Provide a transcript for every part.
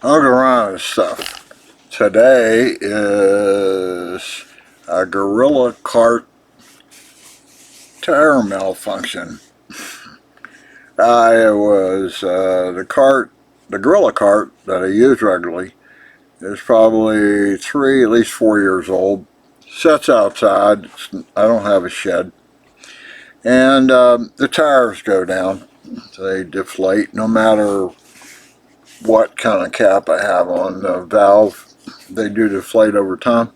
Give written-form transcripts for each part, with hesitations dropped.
Look around this stuff. Today is a gorilla cart tire malfunction. I was the gorilla cart that I use regularly is probably at least 4 years old. Sits outside. I don't have a shed, and the tires go down. They deflate no matter what kind of cap I have on the valve. They do deflate over time.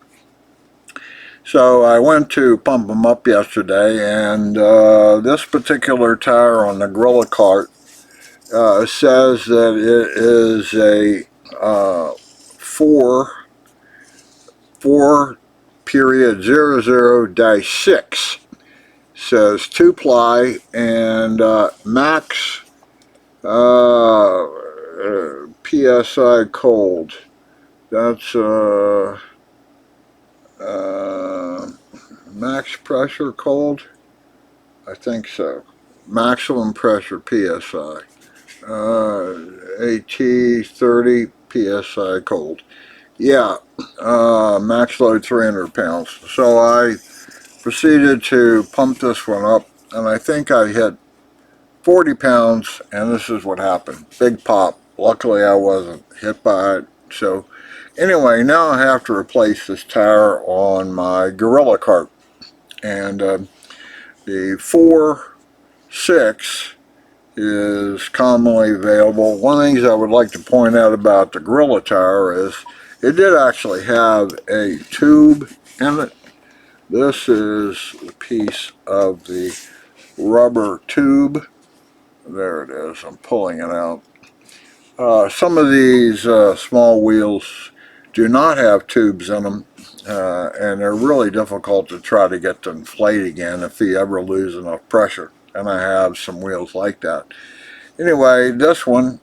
So I went to pump them up yesterday, and this particular tire on the Gorilla cart says that it is a four period 00-6. Says 2-ply and max PSI cold. That's max pressure cold? I think so. Maximum pressure PSI. AT 30 PSI cold. Yeah, max load 300 pounds. So I proceeded to pump this one up, and I think I hit 40 pounds, and this is what happened. Big pop. Luckily I wasn't hit by it. So anyway, now I have to replace this tire on my Gorilla cart. And the 4.6 is commonly available. One of the things I would like to point out about the Gorilla tire is it did actually have a tube in it. This is a piece of the rubber tube. There it is. I'm pulling it out. Some of these small wheels do not have tubes in them, and they're really difficult to try to get to inflate again if you ever lose enough pressure. And I have some wheels like that. Anyway, this one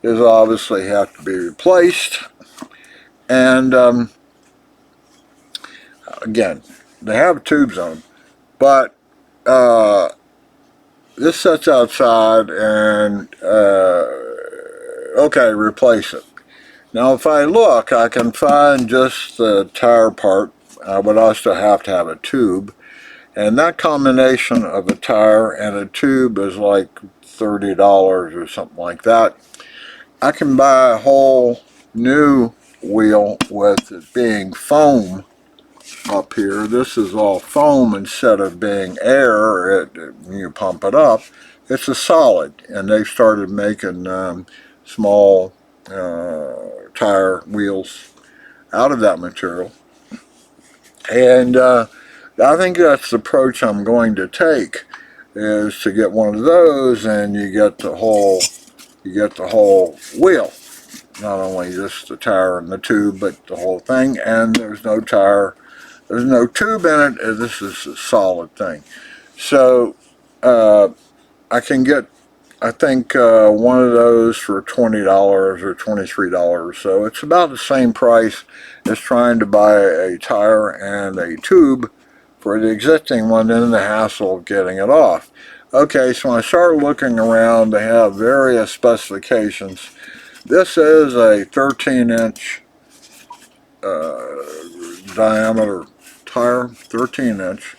is obviously have to be replaced, and again, they have tubes on them, but this sits outside, and okay, replace it. Now if I look, I can find just the tire part. I would also have to have a tube, and that combination of a tire and a tube is like $30 or something like that. I can buy a whole new wheel with it being foam up here. This is all foam instead of being air. When you pump it up, it's a solid, and they've started making small tire wheels out of that material. And I think that's the approach I'm going to take, is to get one of those, and you get the whole wheel, not only just the tire and the tube, but the whole thing. And there's no tube in it. This is a solid thing. So I can get, I think, one of those for $20 or $23. So it's about the same price as trying to buy a tire and a tube for the existing one, and the hassle of getting it off. Okay, so when I started looking around, they have various specifications. This is a 13-inch diameter tire, 13-inch.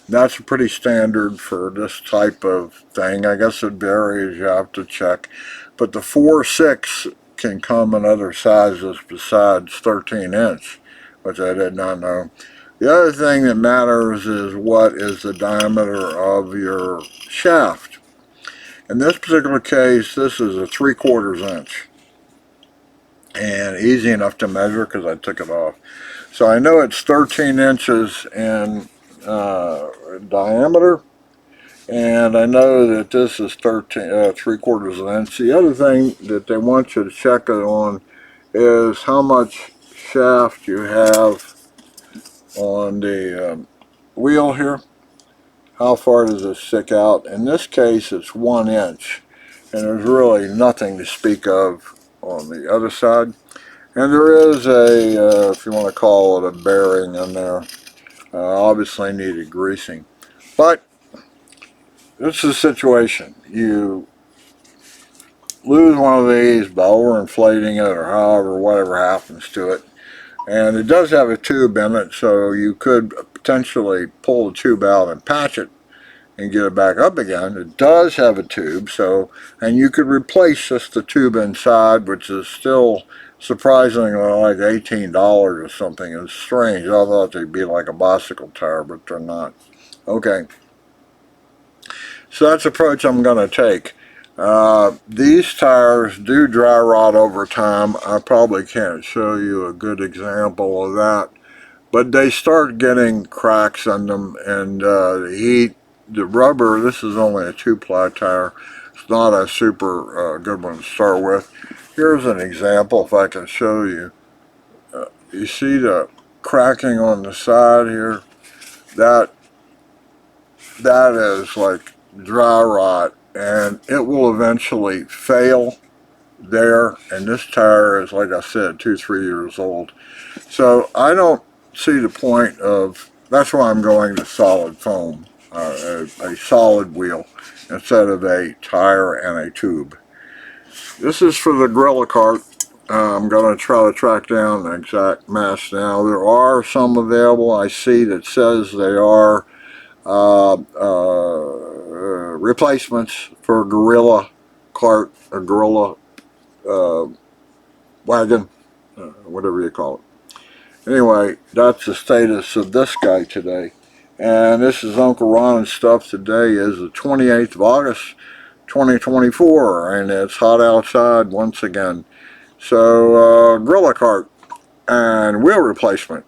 That's pretty standard for this type of thing. I guess it varies, you have to check. But the 4.6 can come in other sizes besides 13-inch, which I did not know. The other thing that matters is what is the diameter of your shaft. In this particular case, this is a 3/4 inch. And easy enough to measure because I took it off. So I know it's 13 inches in diameter, and I know that this is 3/4 inch. The other thing that they want you to check it on is how much shaft you have on the wheel here. How far does it stick out? In this case, it's 1 inch, and there's really nothing to speak of on the other side. And there is a, if you want to call it a bearing in there, obviously needed greasing. But this is the situation. You lose one of these by overinflating it or however, whatever happens to it. And it does have a tube in it, so you could potentially pull the tube out and patch it and get it back up again. It does have a tube, so, and you could replace just the tube inside, which is still surprisingly like $18 or something. It's strange. I thought they'd be like a bicycle tire, but they're not. Okay. So that's the approach I'm going to take. These tires do dry rot over time. I probably can't show you a good example of that, but they start getting cracks in them, and the heat, the rubber, this is only a 2-ply tire. It's not a super good one to start with. Here's an example if I can show you. You see the cracking on the side here? That is like dry rot, and it will eventually fail there. And this tire is, like I said, 2-3 years old. So I don't see the point of, that's why I'm going to solid foam, a solid wheel instead of a tire and a tube. This is for the Gorilla cart. I'm going to try to track down the exact mass now. There are some available. I see that says they are replacements for Gorilla cart, or Gorilla wagon, whatever you call it. Anyway, that's the status of this guy today. And this is Uncle Ron's stuff. Today is the 28th of August, 2024, and it's hot outside once again. So, Gorilla cart and wheel replacement.